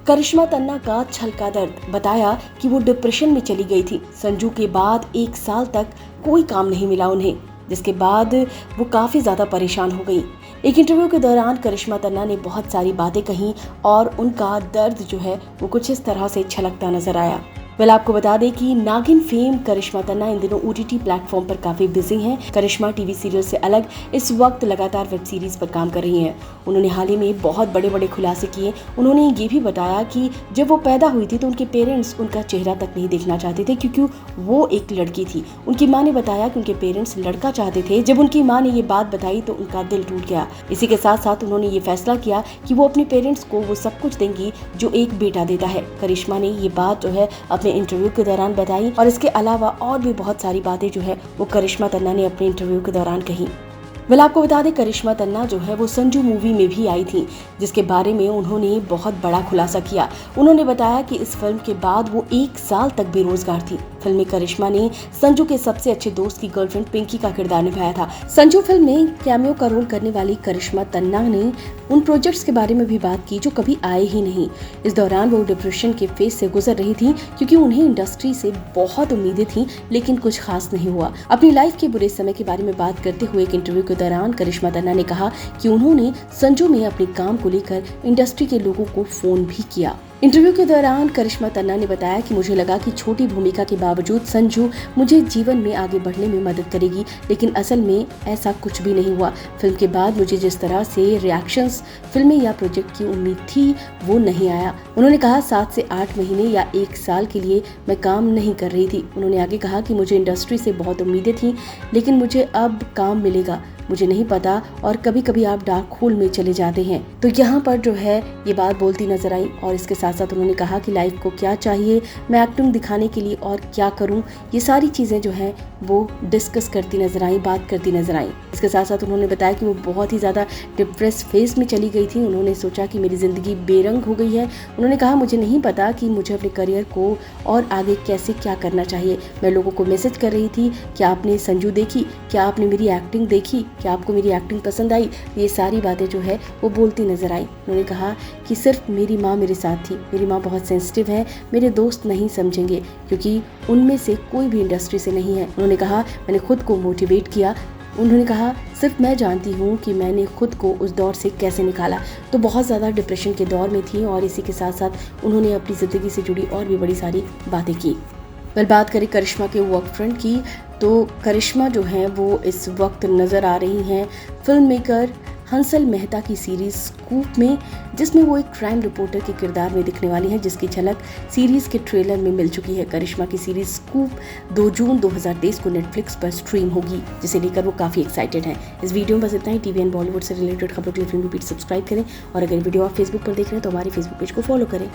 करिश्मा तन्ना का छलका दर्द, बताया कि वो डिप्रेशन में चली गई थी। संजू के बाद 1 साल तक कोई काम नहीं मिला उन्हें, जिसके बाद वो काफ़ी ज़्यादा परेशान हो गई। एक इंटरव्यू के दौरान करिश्मा तन्ना ने बहुत सारी बातें कहीं और उनका दर्द जो है वो कुछ इस तरह से छलकता नजर आया। आपको बता दें कि नागिन फेम करिश्मा तन्ना इन दिनों OTT प्लेटफॉर्म पर काफी बिजी हैं। करिश्मा टीवी सीरियल से अलग इस वक्त लगातार वेब सीरीज पर काम कर रही हैं। उन्होंने हाल ही में बहुत बड़े बड़े खुलासे किए। उन्होंने ये भी बताया कि जब वो पैदा हुई थी तो उनके पेरेंट्स उनका चेहरा तक नहीं देखना चाहते थे, क्योंकि वो एक लड़की थी। उनकी माँ ने बताया कि उनके पेरेंट्स लड़का चाहते थे। जब उनकी माँ ने ये बात बताई तो उनका दिल टूट गया। इसी के साथ साथ उन्होंने ये फैसला किया कि वो अपने पेरेंट्स को वो सब कुछ देंगी जो एक बेटा देता है। करिश्मा ने ये बात जो है अपने इंटरव्यू के दौरान बताई और इसके अलावा और भी बहुत सारी बातें जो है वो करिश्मा तन्ना ने अपने इंटरव्यू के दौरान कही। आपको बता दें करिश्मा तन्ना जो है वो संजू मूवी में भी आई थी, जिसके बारे में उन्होंने बहुत बड़ा खुलासा किया। उन्होंने बताया कि इस फिल्म के बाद वो 1 साल तक बेरोजगार थी। फिल्म में करिश्मा ने संजू के सबसे अच्छे दोस्त की गर्लफ्रेंड पिंकी का किरदार निभाया था। संजू फिल्म में कैमियो का रोल करने वाली करिश्मा तन्ना ने उन प्रोजेक्ट्स के बारे में भी बात की जो कभी आए ही नहीं। इस दौरान वो डिप्रेशन के फेज से गुजर रही थी, क्योंकि उन्हें इंडस्ट्री से बहुत उम्मीदें थी लेकिन कुछ खास नहीं हुआ। अपनी लाइफ के बुरे समय के बारे में बात करते हुए एक इंटरव्यू के दौरान करिश्मा तन्ना ने कहा कि उन्होंने संजू में अपने काम को लेकर इंडस्ट्री के लोगों को फोन भी किया। इंटरव्यू के दौरान करिश्मा तन्ना ने बताया कि मुझे लगा कि छोटी भूमिका के बावजूद संजू मुझे जीवन में आगे बढ़ने में मदद करेगी, लेकिन असल में ऐसा कुछ भी नहीं हुआ। फिल्म के बाद मुझे जिस तरह से रिएक्शंस फिल्में या प्रोजेक्ट की उम्मीद थी वो नहीं आया। उन्होंने कहा 7 से 8 महीने या 1 साल के लिए मैं काम नहीं कर रही थी। उन्होंने आगे कहा कि मुझे इंडस्ट्री से बहुत उम्मीदें थी, लेकिन मुझे अब काम मिलेगा, मुझे नहीं पता, और कभी कभी आप डार्क होल में चले जाते हैं। तो यहाँ पर जो है ये बात बोलती नजर आई और इसके साथ साथ उन्होंने कहा कि लाइफ को क्या चाहिए, मैं एक्टिंग दिखाने के लिए और क्या करूँ, ये सारी चीज़ें जो है वो डिस्कस करती नजर आई, बात करती नजर आई। इसके साथ साथ उन्होंने बताया कि वो बहुत ही ज़्यादा डिप्रेस फेज में चली गई थी। उन्होंने सोचा कि मेरी ज़िंदगी बेरंग हो गई है। उन्होंने कहा मुझे नहीं पता कि मुझे अपने करियर को और आगे कैसे क्या करना चाहिए। मैं लोगों को मैसेज कर रही थी, क्या आपने संजू देखी, क्या आपने मेरी एक्टिंग देखी, क्या आपको मेरी एक्टिंग पसंद आई। ये सारी बातें जो है वो बोलती नजर आई। उन्होंने कहा कि सिर्फ मेरी माँ मेरे साथ थी, मेरी माँ बहुत सेंसिटिव है, मेरे दोस्त नहीं समझेंगे क्योंकि उनमें से कोई भी इंडस्ट्री से नहीं है। उन्होंने कहा मैंने खुद को मोटिवेट किया। उन्होंने कहा सिर्फ मैं जानती हूँ कि मैंने खुद को उस दौर से कैसे निकाला। तो बहुत ज़्यादा डिप्रेशन के दौर में थी और इसी के साथ साथ उन्होंने अपनी ज़िंदगी से जुड़ी और भी बड़ी सारी बातें की। बात करें करिश्मा के वर्क फ्रंट की, तो करिश्मा जो है वो इस वक्त नज़र आ रही हैं फिल्म मेकर हंसल मेहता की सीरीज स्कूप में, जिसमें वो एक क्राइम रिपोर्टर के किरदार में दिखने वाली हैं, जिसकी झलक सीरीज के ट्रेलर में मिल चुकी है। करिश्मा की सीरीज स्कूप 2 जून 2023 को नेटफ्लिक्स पर स्ट्रीम होगी, जिसे लेकर वो काफ़ी एक्साइटेड हैं। इस वीडियो में बस इतना ही। टीवी बॉलीवुड से रिलेटेड खबरों के लिए फिल्म रिपीट सब्सक्राइब करें और अगर वीडियो आप फेसबुक पर देख रहे हैं तो हमारे फेसबुक पेज को फॉलो करें।